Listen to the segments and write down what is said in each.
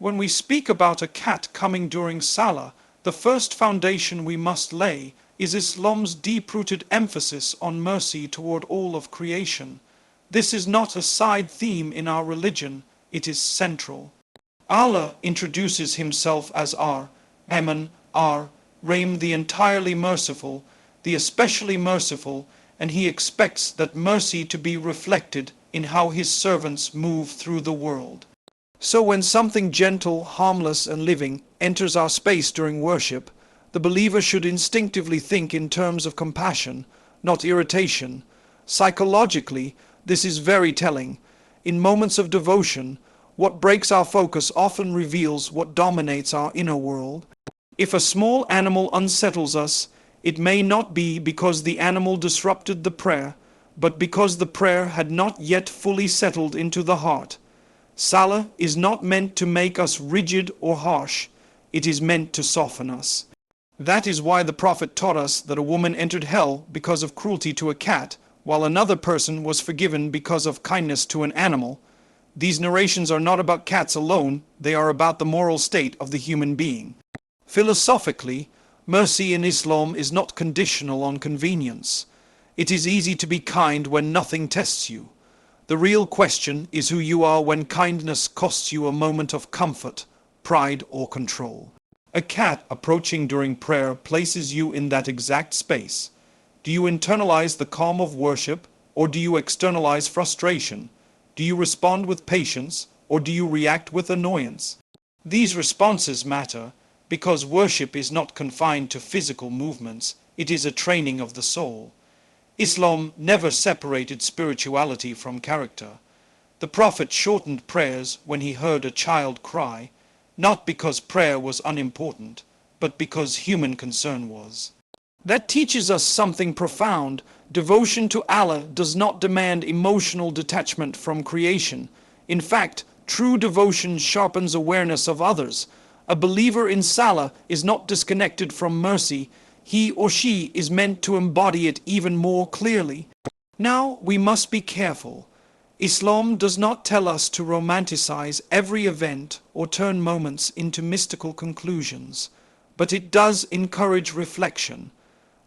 When we speak about a cat coming during Salah, the first foundation we must lay is Islam's deep-rooted emphasis on mercy toward all of creation. This is not a side theme in our religion, it is central. Allah introduces himself as Ar-Rahman, Ar-Rahim, the entirely merciful, the especially merciful, and he expects that mercy to be reflected in how his servants move through the world. So when something gentle, harmless, and living enters our space during worship, the believer should instinctively think in terms of compassion, not irritation. Psychologically, this is very telling. In moments of devotion, what breaks our focus often reveals what dominates our inner world. If a small animal unsettles us, it may not be because the animal disrupted the prayer, but because the prayer had not yet fully settled into the heart. Salah is not meant to make us rigid or harsh, it is meant to soften us. That is why the Prophet taught us that a woman entered hell because of cruelty to a cat, while another person was forgiven because of kindness to an animal. These narrations are not about cats alone, they are about the moral state of the human being. Philosophically, mercy in Islam is not conditional on convenience. It is easy to be kind when nothing tests you. The real question is who you are when kindness costs you a moment of comfort, pride, or control. A cat approaching during prayer places you in that exact space. Do you internalize the calm of worship, or do you externalize frustration? Do you respond with patience, or do you react with annoyance? These responses matter because worship is not confined to physical movements, it is a training of the soul. Islam never separated spirituality from character. The Prophet shortened prayers when he heard a child cry, not because prayer was unimportant, but because human concern was. That teaches us something profound. Devotion to Allah does not demand emotional detachment from creation. In fact, true devotion sharpens awareness of others. A believer in Salah is not disconnected from mercy. He or she is meant to embody it even more clearly. Now we must be careful. Islam does not tell us to romanticize every event or turn moments into mystical conclusions, but it does encourage reflection.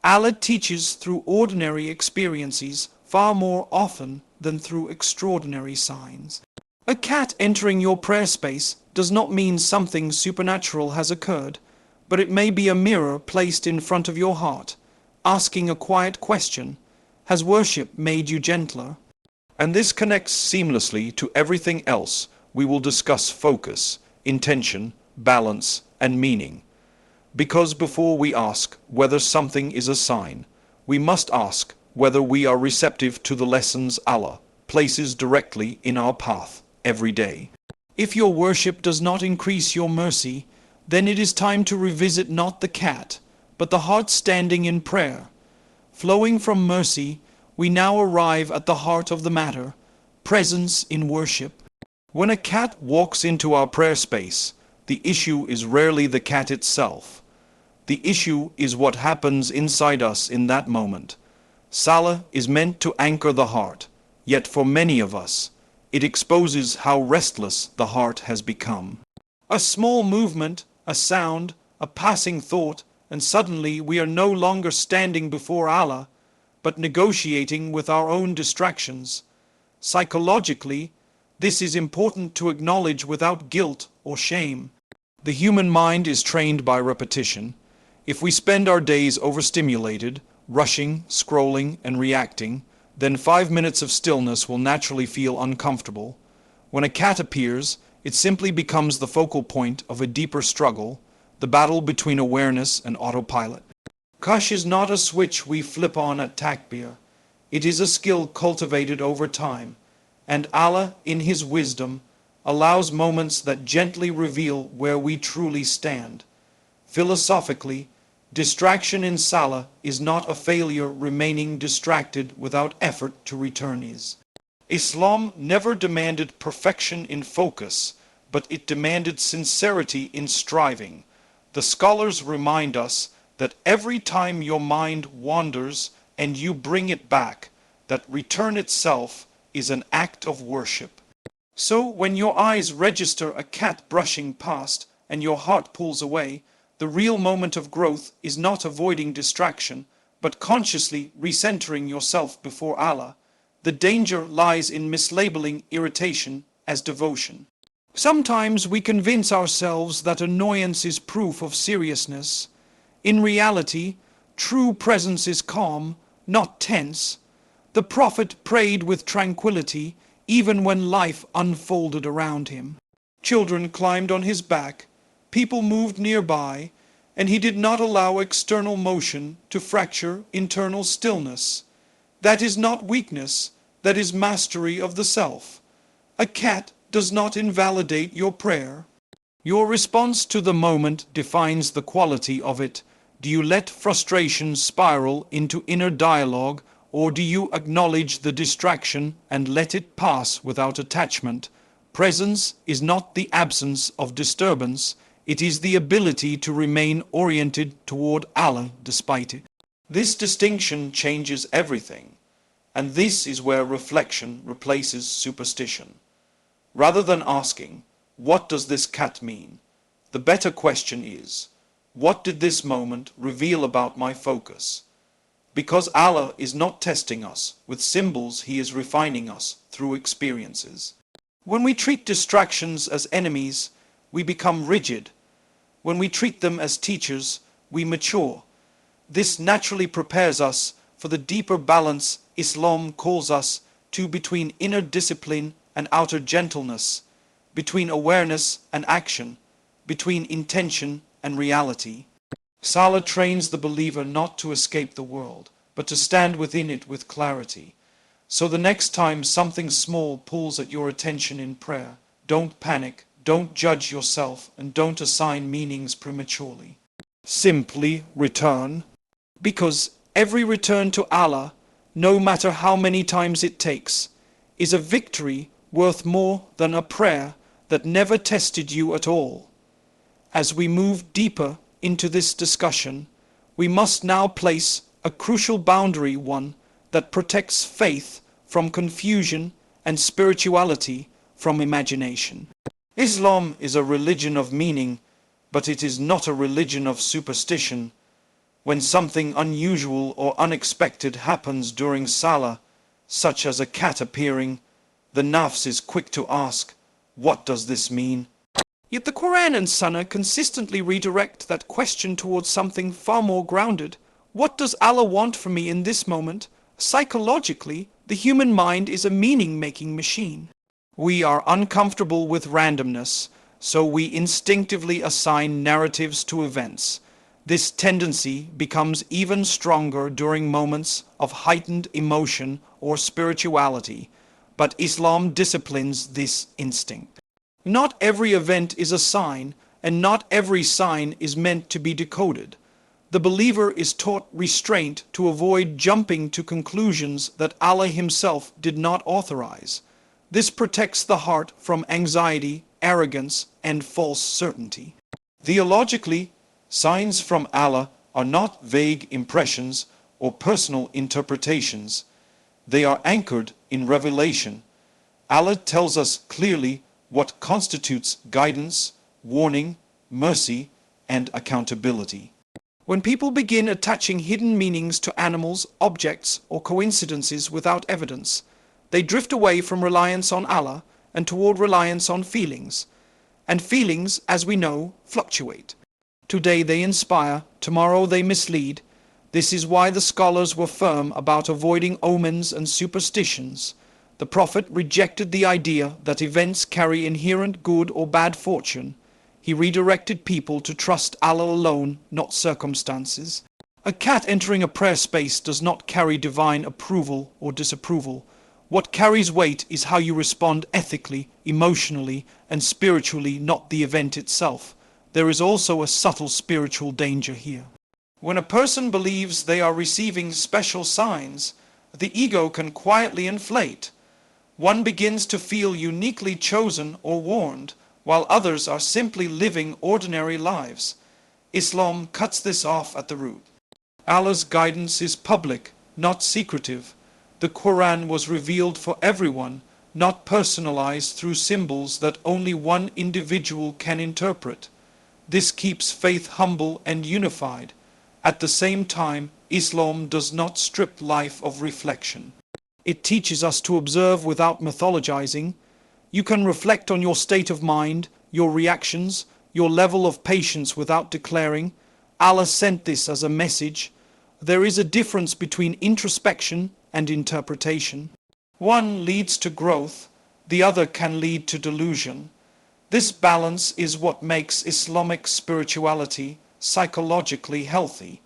Allah teaches through ordinary experiences far more often than through extraordinary signs. A cat entering your prayer space does not mean something supernatural has occurred, but it may be a mirror placed in front of your heart, asking a quiet question: has worship made you gentler? And this connects seamlessly to everything else we will discuss: focus, intention, balance, and meaning. Because before we ask whether something is a sign, we must ask whether we are receptive to the lessons Allah places directly in our path every day. If your worship does not increase your mercy, then it is time to revisit not the cat, but the heart standing in prayer. Flowing from mercy, we now arrive at the heart of the matter: presence in worship. When a cat walks into our prayer space, the issue is rarely the cat itself. The issue is what happens inside us in that moment. Salah is meant to anchor the heart, yet for many of us, it exposes how restless the heart has become. A small movement, a sound, a passing thought, and suddenly we are no longer standing before Allah, but negotiating with our own distractions. Psychologically, this is important to acknowledge without guilt or shame. The human mind is trained by repetition. If we spend our days overstimulated, rushing, scrolling, and reacting, then 5 minutes of stillness will naturally feel uncomfortable. When a cat appears, it simply becomes the focal point of a deeper struggle, the battle between awareness and autopilot. Khush is not a switch we flip on at takbir. It is a skill cultivated over time, and Allah, in His wisdom, allows moments that gently reveal where we truly stand. Philosophically, distraction in Salah is not a failure. Remaining distracted without effort to return is. Islam never demanded perfection in focus, but it demanded sincerity in striving. The scholars remind us that every time your mind wanders and you bring it back, that return itself is an act of worship. So when your eyes register a cat brushing past and your heart pulls away, the real moment of growth is not avoiding distraction, but consciously recentering yourself before Allah. The danger lies in mislabeling irritation as devotion. Sometimes we convince ourselves that annoyance is proof of seriousness. In reality, true presence is calm, not tense. The Prophet prayed with tranquility even when life unfolded around him. Children climbed on his back, people moved nearby, and he did not allow external motion to fracture internal stillness. That is not weakness, that is mastery of the self. A cat does not invalidate your prayer. Your response to the moment defines the quality of it. Do you let frustration spiral into inner dialogue, or do you acknowledge the distraction and let it pass without attachment? Presence is not the absence of disturbance, it is the ability to remain oriented toward Allah despite it. This distinction changes everything, and this is where reflection replaces superstition. Rather than asking, "What does this cat mean?" the better question is, "What did this moment reveal about my focus?" Because Allah is not testing us with symbols, He is refining us through experiences. When we treat distractions as enemies, we become rigid. When we treat them as teachers, we mature. This naturally prepares us for the deeper balance Islam calls us to between inner discipline and outer gentleness, between awareness and action, between intention and reality. Salah trains the believer not to escape the world, but to stand within it with clarity. So the next time something small pulls at your attention in prayer, don't panic, don't judge yourself, and don't assign meanings prematurely. Simply return, because every return to Allah, no matter how many times it takes, is a victory worth more than a prayer that never tested you at all. As we move deeper into this discussion, we must now place a crucial boundary, one that protects faith from confusion and spirituality from imagination. Islam is a religion of meaning, but it is not a religion of superstition. When something unusual or unexpected happens during Salah, such as a cat appearing, the nafs is quick to ask, "What does this mean?" Yet the Quran and Sunnah consistently redirect that question towards something far more grounded. What does Allah want from me in this moment? Psychologically, the human mind is a meaning-making machine. We are uncomfortable with randomness, so we instinctively assign narratives to events. This tendency becomes even stronger during moments of heightened emotion or spirituality, but Islam disciplines this instinct. Not every event is a sign, and not every sign is meant to be decoded. The believer is taught restraint to avoid jumping to conclusions that Allah Himself did not authorize. This protects the heart from anxiety, arrogance, and false certainty. Theologically, signs from Allah are not vague impressions or personal interpretations. They are anchored in revelation. Allah tells us clearly what constitutes guidance, warning, mercy, and accountability. When people begin attaching hidden meanings to animals, objects, or coincidences without evidence, they drift away from reliance on Allah and toward reliance on feelings. And feelings, as we know, fluctuate. Today they inspire, tomorrow they mislead. This is why the scholars were firm about avoiding omens and superstitions. The Prophet rejected the idea that events carry inherent good or bad fortune. He redirected people to trust Allah alone, not circumstances. A cat entering a prayer space does not carry divine approval or disapproval. What carries weight is how you respond ethically, emotionally, and spiritually, not the event itself. There is also a subtle spiritual danger here. When a person believes they are receiving special signs, the ego can quietly inflate. One begins to feel uniquely chosen or warned, while others are simply living ordinary lives. Islam cuts this off at the root. Allah's guidance is public, not secretive. The Quran was revealed for everyone, not personalized through symbols that only one individual can interpret. This keeps faith humble and unified. At the same time, Islam does not strip life of reflection. It teaches us to observe without mythologizing. You can reflect on your state of mind, your reactions, your level of patience without declaring, Allah sent this as a message. There is a difference between introspection and interpretation. One leads to growth, the other can lead to delusion. This balance is what makes Islamic spirituality psychologically healthy.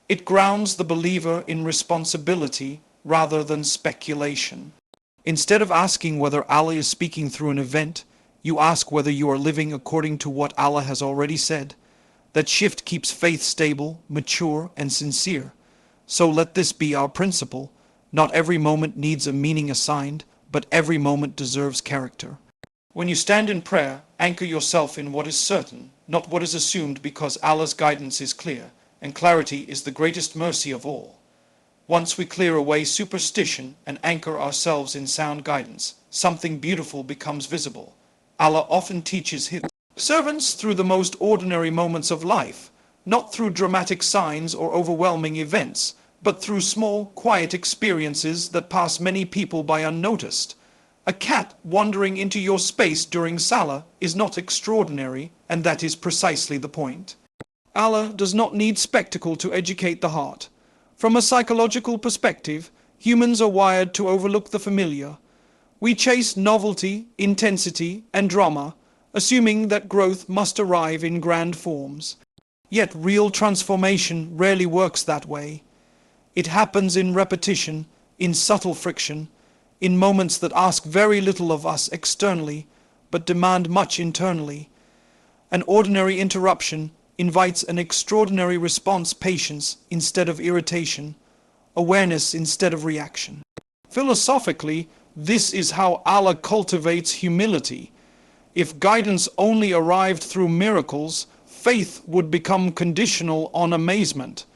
It grounds the believer in responsibility rather than speculation. Instead of asking whether Allah is speaking through an event, you ask whether you are living according to what Allah has already said. That shift keeps faith stable, mature, and sincere. So let this be our principle. Not every moment needs a meaning assigned, but every moment deserves character. When you stand in prayer, anchor yourself in what is certain, not what is assumed, because Allah's guidance is clear, and clarity is the greatest mercy of all. Once we clear away superstition and anchor ourselves in sound guidance, something beautiful becomes visible. Allah often teaches His servants through the most ordinary moments of life, not through dramatic signs or overwhelming events, but through small, quiet experiences that pass many people by unnoticed. A cat wandering into your space during Salah is not extraordinary, and that is precisely the point. Allah does not need spectacle to educate the heart. From a psychological perspective, humans are wired to overlook the familiar. We chase novelty, intensity, and drama, assuming that growth must arrive in grand forms. Yet real transformation rarely works that way. It happens in repetition, in subtle friction, in moments that ask very little of us externally, but demand much internally. An ordinary interruption invites an extraordinary response: patience instead of irritation, awareness instead of reaction. Philosophically, this is how Allah cultivates humility. If guidance only arrived through miracles, faith would become conditional on amazement.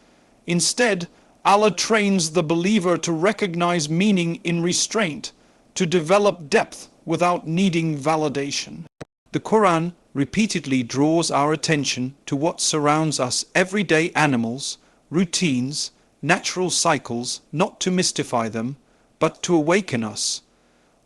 Instead, Allah trains the believer to recognize meaning in restraint, to develop depth without needing validation. The Quran repeatedly draws our attention to what surrounds us: everyday animals, routines, natural cycles, not to mystify them, but to awaken us.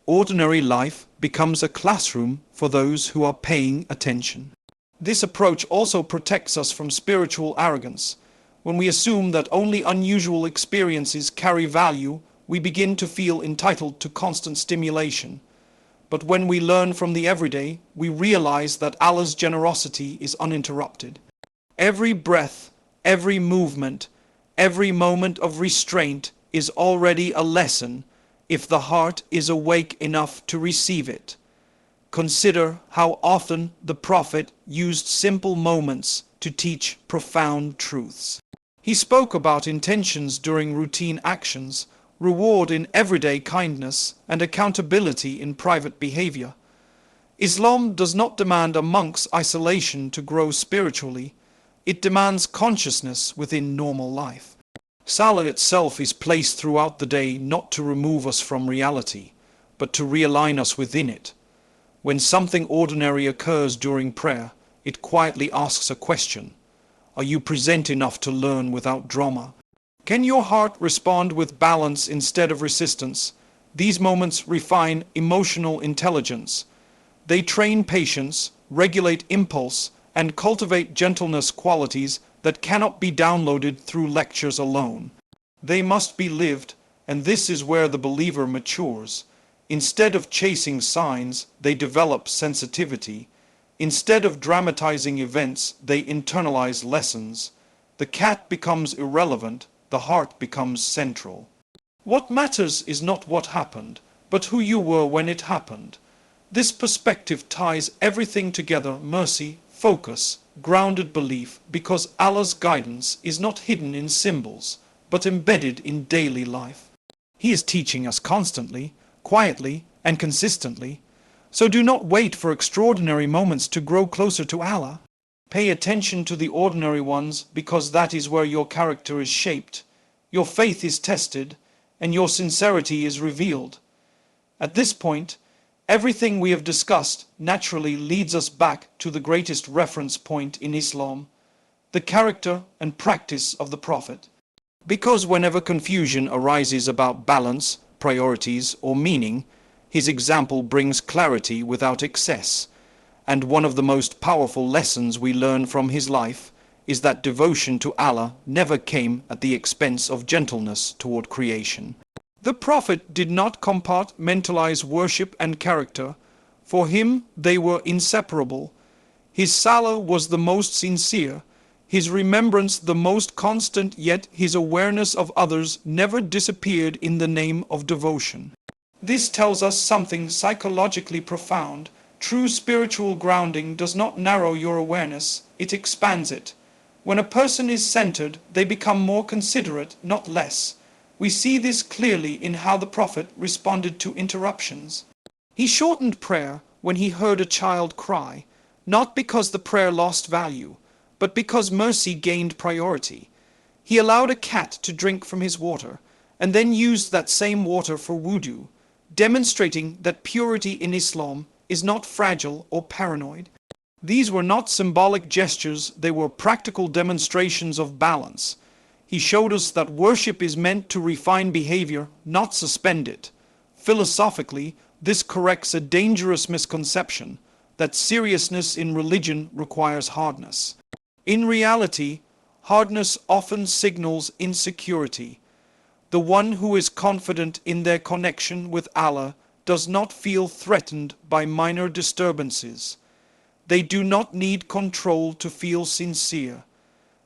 Ordinary life becomes a classroom for those who are paying attention. This approach also protects us from spiritual arrogance. When we assume that only unusual experiences carry value, we begin to feel entitled to constant stimulation. But when we learn from the everyday, we realize that Allah's generosity is uninterrupted. Every breath, every movement, every moment of restraint is already a lesson if the heart is awake enough to receive it. Consider how often the Prophet used simple moments to teach profound truths. He spoke about intentions during routine actions, reward in everyday kindness, and accountability in private behavior. Islam does not demand a monk's isolation to grow spiritually. It demands consciousness within normal life. Salah itself is placed throughout the day not to remove us from reality, but to realign us within it. When something ordinary occurs during prayer, it quietly asks a question: are you present enough to learn without drama? Can your heart respond with balance instead of resistance? These moments refine emotional intelligence. They train patience, regulate impulse, and cultivate gentleness, qualities that cannot be downloaded through lectures alone. They must be lived, and this is where the believer matures. Instead of chasing signs, they develop sensitivity. Instead of dramatizing events, they internalize lessons. The cat becomes irrelevant, the heart becomes central. What matters is not what happened, but who you were when it happened. This perspective ties everything together: mercy, focus, grounded belief, because Allah's guidance is not hidden in symbols, but embedded in daily life. He is teaching us constantly, quietly, and consistently. So do not wait for extraordinary moments to grow closer to Allah. Pay attention to the ordinary ones, because that is where your character is shaped, your faith is tested, and your sincerity is revealed. At this point, Everything we have discussed naturally leads us back to the greatest reference point in Islam, the character and practice of the Prophet. Because whenever confusion arises about balance, priorities, or meaning, his example brings clarity without excess. And one of the most powerful lessons we learn from his life is that devotion to Allah never came at the expense of gentleness toward creation. The Prophet did not compartmentalize worship and character. For him, they were inseparable. His Salah was the most sincere, his remembrance the most constant, yet his awareness of others never disappeared in the name of devotion. This tells us something psychologically profound. True spiritual grounding does not narrow your awareness, it expands it. When a person is centered, they become more considerate, not less. We see this clearly in how the Prophet responded to interruptions. He shortened prayer when he heard a child cry, not because the prayer lost value, but because mercy gained priority. He allowed a cat to drink from his water, and then used that same water for wudu, demonstrating that purity in Islam is not fragile or paranoid. These were not symbolic gestures, they were practical demonstrations of balance. He showed us that worship is meant to refine behavior, not suspend it. Philosophically, this corrects a dangerous misconception that seriousness in religion requires hardness. In reality, hardness often signals insecurity. The one who is confident in their connection with Allah does not feel threatened by minor disturbances. They do not need control to feel sincere.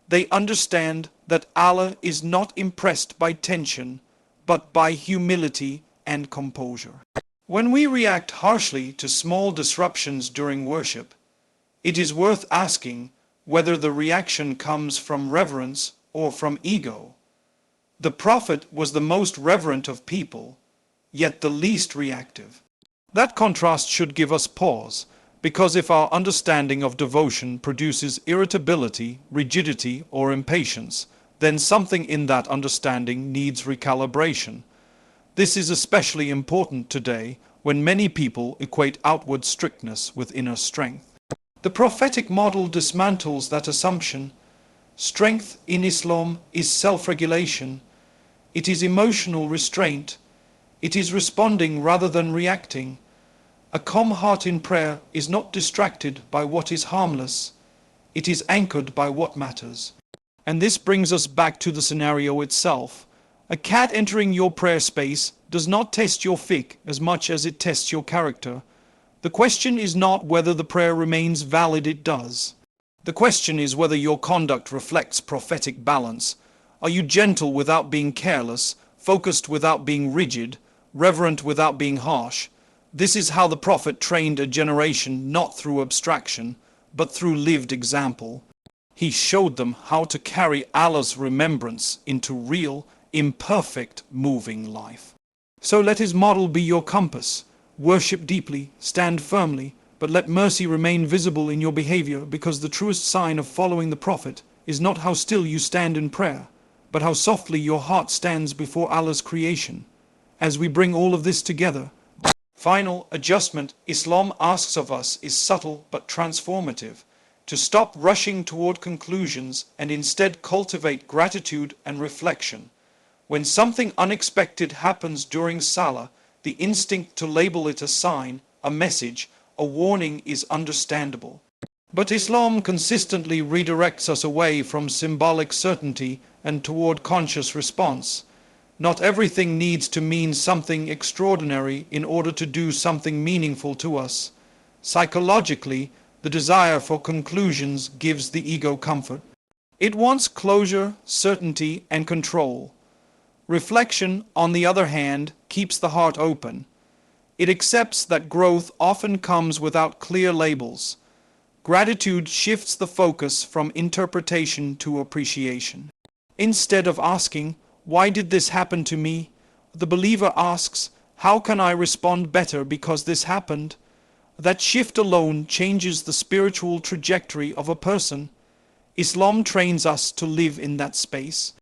They understand that Allah is not impressed by tension, but by humility and composure. When we react harshly to small disruptions during worship, it is worth asking whether the reaction comes from reverence or from ego. The Prophet was the most reverent of people, yet the least reactive. That contrast should give us pause, because if our understanding of devotion produces irritability, rigidity, or impatience, then something in that understanding needs recalibration. This is especially important today when many people equate outward strictness with inner strength. The prophetic model dismantles that assumption. Strength in Islam is self-regulation. It is emotional restraint. It is responding rather than reacting. A calm heart in prayer is not distracted by what is harmless. It is anchored by what matters. And this brings us back to the scenario itself. A cat entering your prayer space does not test your fiqh as much as it tests your character. The question is not whether the prayer remains valid, it does. The question is whether your conduct reflects prophetic balance. Are you gentle without being careless, focused without being rigid, reverent without being harsh? This is how the Prophet trained a generation, not through abstraction, but through lived example. He showed them how to carry Allah's remembrance into real, imperfect, moving life. So let his model be your compass. Worship deeply, stand firmly, but let mercy remain visible in your behavior, because the truest sign of following the Prophet is not how still you stand in prayer, but how softly your heart stands before Allah's creation. As we bring all of this together, final adjustment Islam asks of us is subtle but transformative. To stop rushing toward conclusions and instead cultivate gratitude and reflection. When something unexpected happens during Salah, the instinct to label it a sign, a message, a warning is understandable. But Islam consistently redirects us away from symbolic certainty and toward conscious response. Not everything needs to mean something extraordinary in order to do something meaningful to us. Psychologically, the desire for conclusions gives the ego comfort. It wants closure, certainty, and control. Reflection, on the other hand, keeps the heart open. It accepts that growth often comes without clear labels. Gratitude shifts the focus from interpretation to appreciation. Instead of asking, "Why did this happen to me?" the believer asks, "How can I respond better because this happened?" That shift alone changes the spiritual trajectory of a person. Islam trains us to live in that space.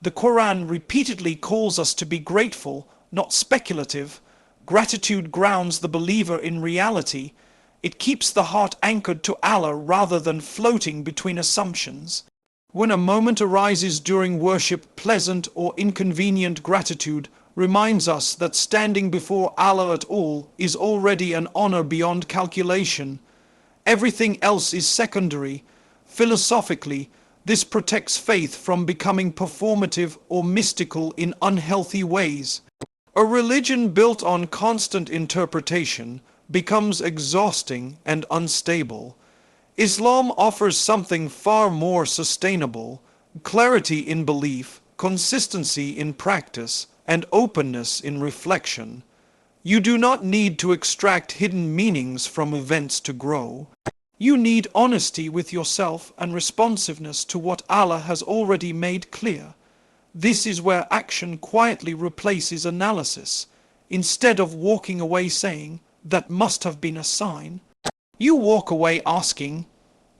The Quran repeatedly calls us to be grateful, not speculative. Gratitude grounds the believer in reality. It keeps the heart anchored to Allah rather than floating between assumptions. When a moment arises during worship, pleasant or inconvenient, gratitude reminds us that standing before Allah at all is already an honor beyond calculation. Everything else is secondary. Philosophically, this protects faith from becoming performative or mystical in unhealthy ways. A religion built on constant interpretation becomes exhausting and unstable. Islam offers something far more sustainable: clarity in belief, consistency in practice, and openness in reflection. You do not need to extract hidden meanings from events to grow. You need honesty with yourself and responsiveness to what Allah has already made clear. This is where action quietly replaces analysis. Instead of walking away saying, "That must have been a sign," you walk away asking,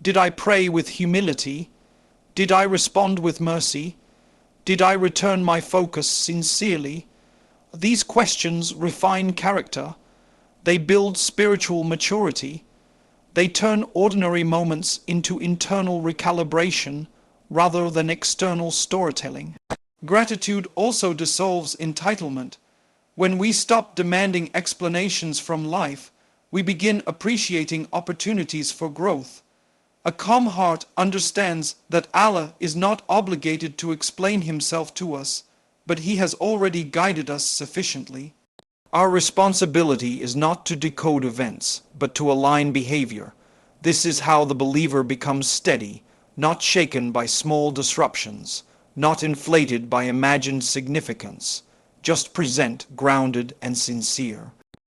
"Did I pray with humility? Did I respond with mercy? Did I return my focus sincerely?" These questions refine character. They build spiritual maturity. They turn ordinary moments into internal recalibration rather than external storytelling. Gratitude also dissolves entitlement. When we stop demanding explanations from life, we begin appreciating opportunities for growth. A calm heart understands that Allah is not obligated to explain himself to us, but he has already guided us sufficiently. Our responsibility is not to decode events, but to align behavior. This is how the believer becomes steady, not shaken by small disruptions, not inflated by imagined significance. Just present, grounded and sincere.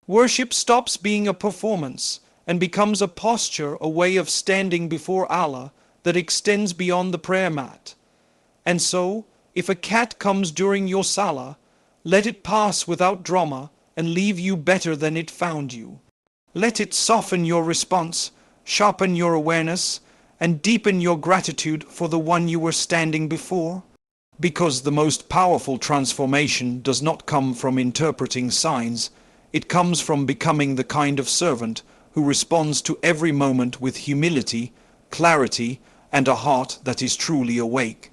Worship stops being a performance and becomes a posture, a way of standing before Allah that extends beyond the prayer mat. And so, if a cat comes during your Salah, let it pass without drama and leave you better than it found you. Let it soften your response, sharpen your awareness, and deepen your gratitude for the one you were standing before. Because the most powerful transformation does not come from interpreting signs, it comes from becoming the kind of servant who responds to every moment with humility, clarity, and a heart that is truly awake.